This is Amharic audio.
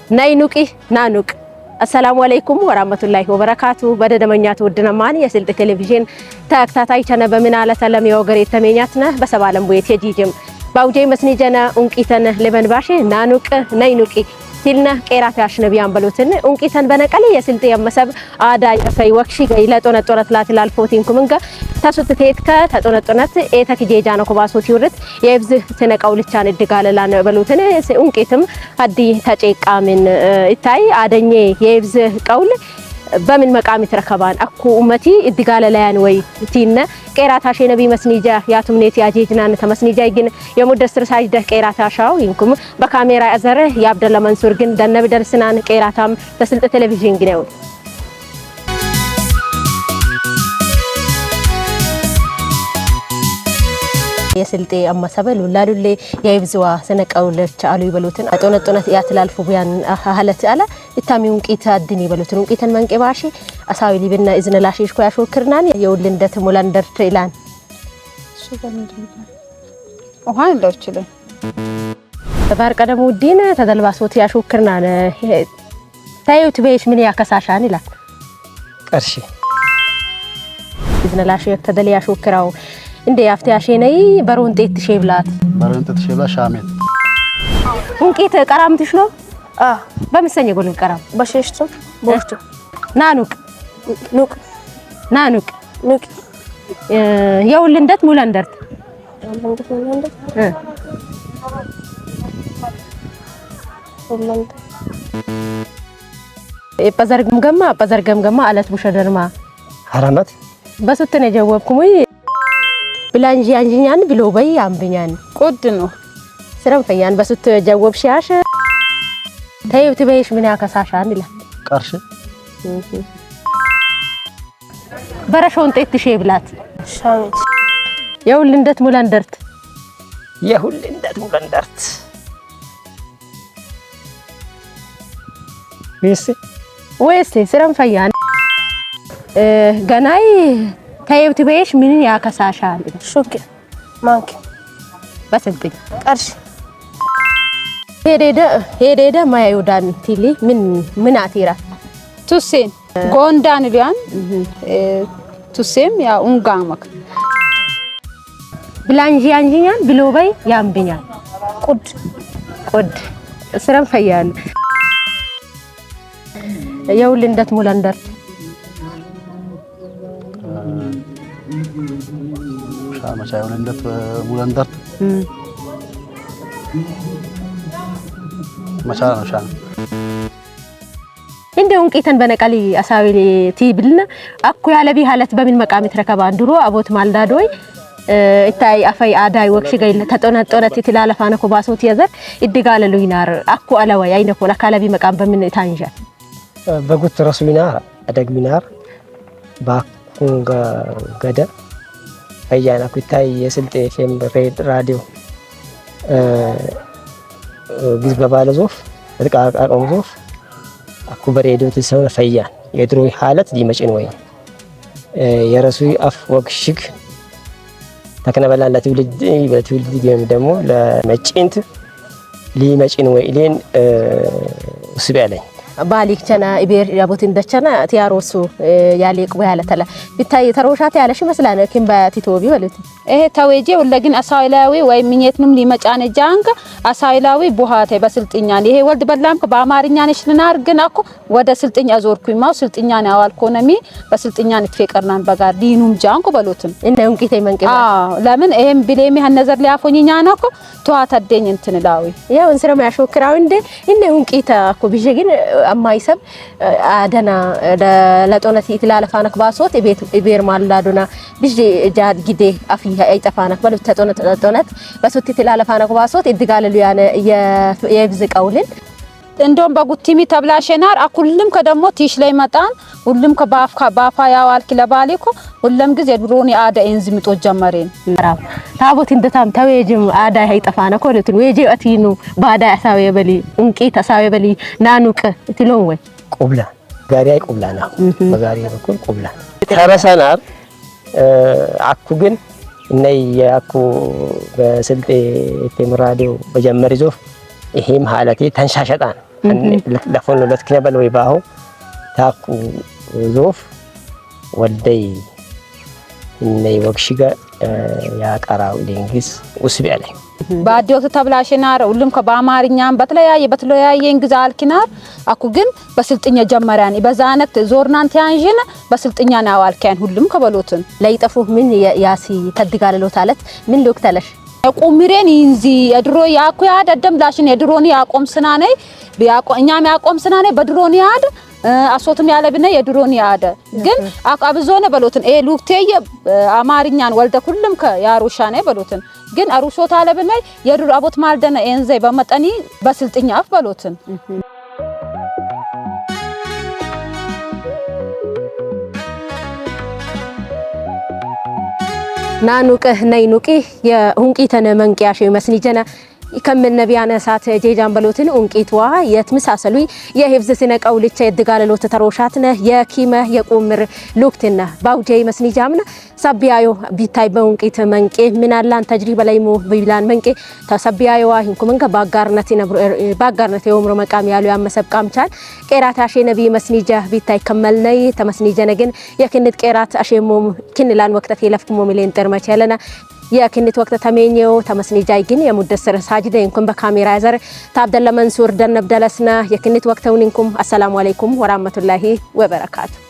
ናይኑቂ ናኑቅ አሰላሙ አለይኩም ወራህመቱላሂ ወበረካቱ በደደመኛቱ ወድነማን የስልጥ ቴሌቪዥን ተከታታይ ቸነ በመናለ ተለም የወገሬ ተመኛትነ በሰባለም ቦየት የጂጅም ባውጄ መስኒጀና ኡንቂተን ለበንባሽ ናኑቅ ናይኑቂ ሲልና ቄራታ አሽነቢያን በሉትን ኡንቂተን በነቀለ የስልጥ የመሰብ አዳይ ፈይ ወክሺ ለጦነጦነት ላትላል ፎቲን ኩምንጋ ተሱትቴትከ ተጦነጦነት ኤተክጄጃ ነው ኮባሶት ይውርት የብዝ ተነቃው ልቻን እድጋለላን በሉትን ኡንቂትም አዲ ተጨቃምን ይታይ አደኘ የብዝ ቀውል በምን መቃም ይተረከባን አኩ ኡመቲ እድጋለላያን ወይ ቲነ ቄራታ ሸነቢ መስኒጃ ያቱምኔት ያጄጅናን ተመስኒጃ ይግን የሙደስር ሳጅደ ቄራታ ሻው ይንኩም በካሜራ አዘረ ያብደላ መንሱር ግን ደነብ ደልስናን ቄራታም በስልጥ ቴሌቪዥን ግነው የስልጤ አማሰበሉ ላሉሌ የይብዝዋ ሰነቀውለች አሉ ይበሉትን አጦነጦነት ያትላልፉ ቢያን አሃለት አለ ኢታሚውን ቂታ አድኒ ይበሉትን ቂተን መንቀባሺ አሳዊ ሊብና እዝነላሽሽ ኮ ያሾክርናን የውልንደት ሙላንደር ትይላን ወሃን እንደውችለ ተባር ቀደሙ ዲነ ተደልባሶት ያሾክርናን ታዩት በይሽ ምን ያከሳሻን ይላል ቀርሺ እዝነላሽሽ ተደል ያሾክራው እንደ ያፍታሽነይ በሮን ጤት ሸብላት ሻሜት እንቂት ቀራምትሽ ነው በመሰኘ ጎልን ቀራም በሸሽቶ ቦርቶ ናኑቅ ኑቅ ናኑቅ ኑቅ የውልንደት ሙላንደርት በዘርገም ገማ አለት ቡሸደርማ ሐራማት በሱተነ ጀወብኩም ብላንጂ አንጂኛን ብሎ በይ አምብኛን ቆድ ነው ስራም ፈያን በሱት ጀወብ ሻሽ ታዩት በይሽ ምን ያከሳሻን ይላል ቀርሽ በረሾን ጤት ሸብላት ሻሜት የውልንደት ሙላንደርት ወይስ ስራም ፈያን ገናይ ታዩት በይሽ ምን ያከሳሻል ሹክ ማንክ በስልጥኝ ቀርሽ ሄዴደ ማዩዳን ቲሊ ምን አቲራ ቱሴን ጎንዳን ቢያን ቱሴም ያ ኡንጋማክ ብላንጂ አንጂኛን ብሎ በይ ያምብኛል ቁድ ስራም ፈያን የውልንደት ሙላንደር ሻማቻ የውልንደት ሙላንደር መቻላ ነው ሻን እንደው እንቂተን በነቀሊ አሳዊሊ ቲብልና አኩ ያለቢ ሐለት በምን መቃም ተረከባ አንድሮ አቦት ማልዳዶይ እታይ አፈይ አዳይ ወክሽ ገይለ ተጦነጦነት ይትላለፋነ ኮባሶት የዘር ይድጋለሉ ይናር አኩ አለወይ አይነኮና ካለቢ መቃም በምን ታንጃ በጉት ረሱሚናር አደግሚናር ባኩንጋ ገደ አያና ኩታይ የስልጤ ኤፍኤም ራዲዮ ግዝ በባለ ዞፍ ተቃቃቀም ዞፍ አኩ በሬዲዮ ተሰው ፈያን የድሮ ሐለት ሊመጭን ወይ የረሱ አፍ ወክሽግ ተከነበላን ለትውልድ ደግሞ ለመጭንት ሊመጭን ወይ ሌን ውስብ ያለኝ ባሊክ ቸና ኢቤር ያቦት እንደቸና ቲያሮሱ ያሊቅ ወያለ ተላ ቢታይ ተሮሻት ያለሽ መስላነ ኪምባ ቲቶቢ ወለት እሄ ታዌጄ ወለግን አሳይላዊ ወይ ምኘትንም ሊመጫነ ጃንከ አሳይላዊ ቡሃቴ በስልጥኛን ይሄ ወልድ በላምከ በአማርኛ ነሽ ልናር ግን አኮ ወደ ስልጥኛ ዞርኩኝ ማው ስልጥኛን ያዋል ኮነሚ በስልጥኛን ትፈቀርናን በጋር ዲኑም ጃንኩ በሎትን እንደ እንቂቴ መንቀባ ለምን ይሄም ቢሌሚ ሀነዘር ሊያፎኝኛ ነኮ ተዋት አደኝ እንትንላዊ ያው እንስረም ያሾክራው እንደ እንቂታ አኮ ቢጀግን አማይሰብ አደና ለጦነት ይትላለፋነክ ባሶት ኢቤር ማልዳዶና ቢጂ ጃድ ጊዴ አፊ አይጠፋነክ በሉ ተጦነት በሶት ይትላለፋነክ ባሶት ይድጋለሉ ያነ የብዝ ቀውልን እንደም በጉቲሚ ተብላሸናር አኩልም ከደሞ ቲሽ ላይ መጣን ሁሉም ከባፋ ያዋል ክለባሊኮ ሁሉም ግዜ ድሮኒ አዳ እንዝምጦ ጀመረን ታቦት እንደታም ተወጅም አዳ አይጠፋነክ ወለቱን ወጄ አቲኑ ባዳ አሳው የበሊ እንቂ ተሳው የበሊ ናኑቅ ትሎን ወይ ቆብላ ጋሪ አይ ቆብላና በጋሪ በኩል ቆብላ ተረሰናር አኩ ግን እነይ ያኩ በስልጤ ኤፍኤም ራዲዮ በጀመር ዞፍ ይሄም ሐለቴ ተንሻሸጣን لفون لوت كنبل ويباهو تاكو ዞፍ ወደይ እነይ ወክሽጋ ያቀራው ሊንግስ ውስብ ያለ ባዲ ወቅት ተብላሽናር ሁሉም በአማርኛም በተለያየ እንግዛ አልኪናር አኩ ግን በስልጥኛ ጀመራን በዛነት ዞርናንት ያንጂን በስልጥኛ ነው አልከን ሁሉም ከበሎትን ለይጠፉ ምን ያሲ ተድጋለሎት አለት ምን ዶክተለሽ ቁምሬን እንዚ የድሮ ያኩ ያደደም ላሽን የድሮኒ ያቆም ስናነይ ቢያቆኛም ያቆም ስናነይ በድሮኒ ያድ አሶትም ያለብነ የድሮኒ ያደ ግን አቃብዞነ በሎትን ሉክቴየ አማርኛን ወልደ ሁሉም ከያሩሻነ በሎትን ግን አሩሾታ አለብነ የድሮ አቦት ማልደነ እንዘይ በመጠኒ በስልጥኛ አፍ በሎትን ናኑቀህ ነይኑቂ የሁንቂተነ መንቂያሽ መስኒጀና ከምን ነቢያነ ሳት ጄጃን በሎትን ኡንቂትዋ የትምሳሰሉ የህብዝ ስነቀው ልቸ የድጋለሎት ተሮሻትነ የኪመ የቁምር ሉክትና ባውጄ መስኒጃምና ሰቢያዮ ቢታይ በኡንቂት መንቄ ምናላን ተጅሪበ ላይሙ ቢላን መንቄ ተሰቢያዮ አይንኩምን ባጋርነት የውምሮ መቃም ያሉ ያመሰብ ቃምቻል ቄራት አሼ ነቢ መስኒጃ ቢታይ ከመልነይ ተመስኒጀነ ግን የክንት ቄራት አሼሙም ክንላን ወቅት የለፍኩሞ ሚሊን ተርማቻለና የክንት ወቅት ተመኘው ተመስኒጃይ ግን የሙደስር ሳጅደ እንኩም በካሜራ ያዘር ታብደለ መንሱር ደነብ ደለስና የክንት ወቅተውን እንኩም አሰላሙ አለይኩም ወራህመቱላሂ ወበረካቱ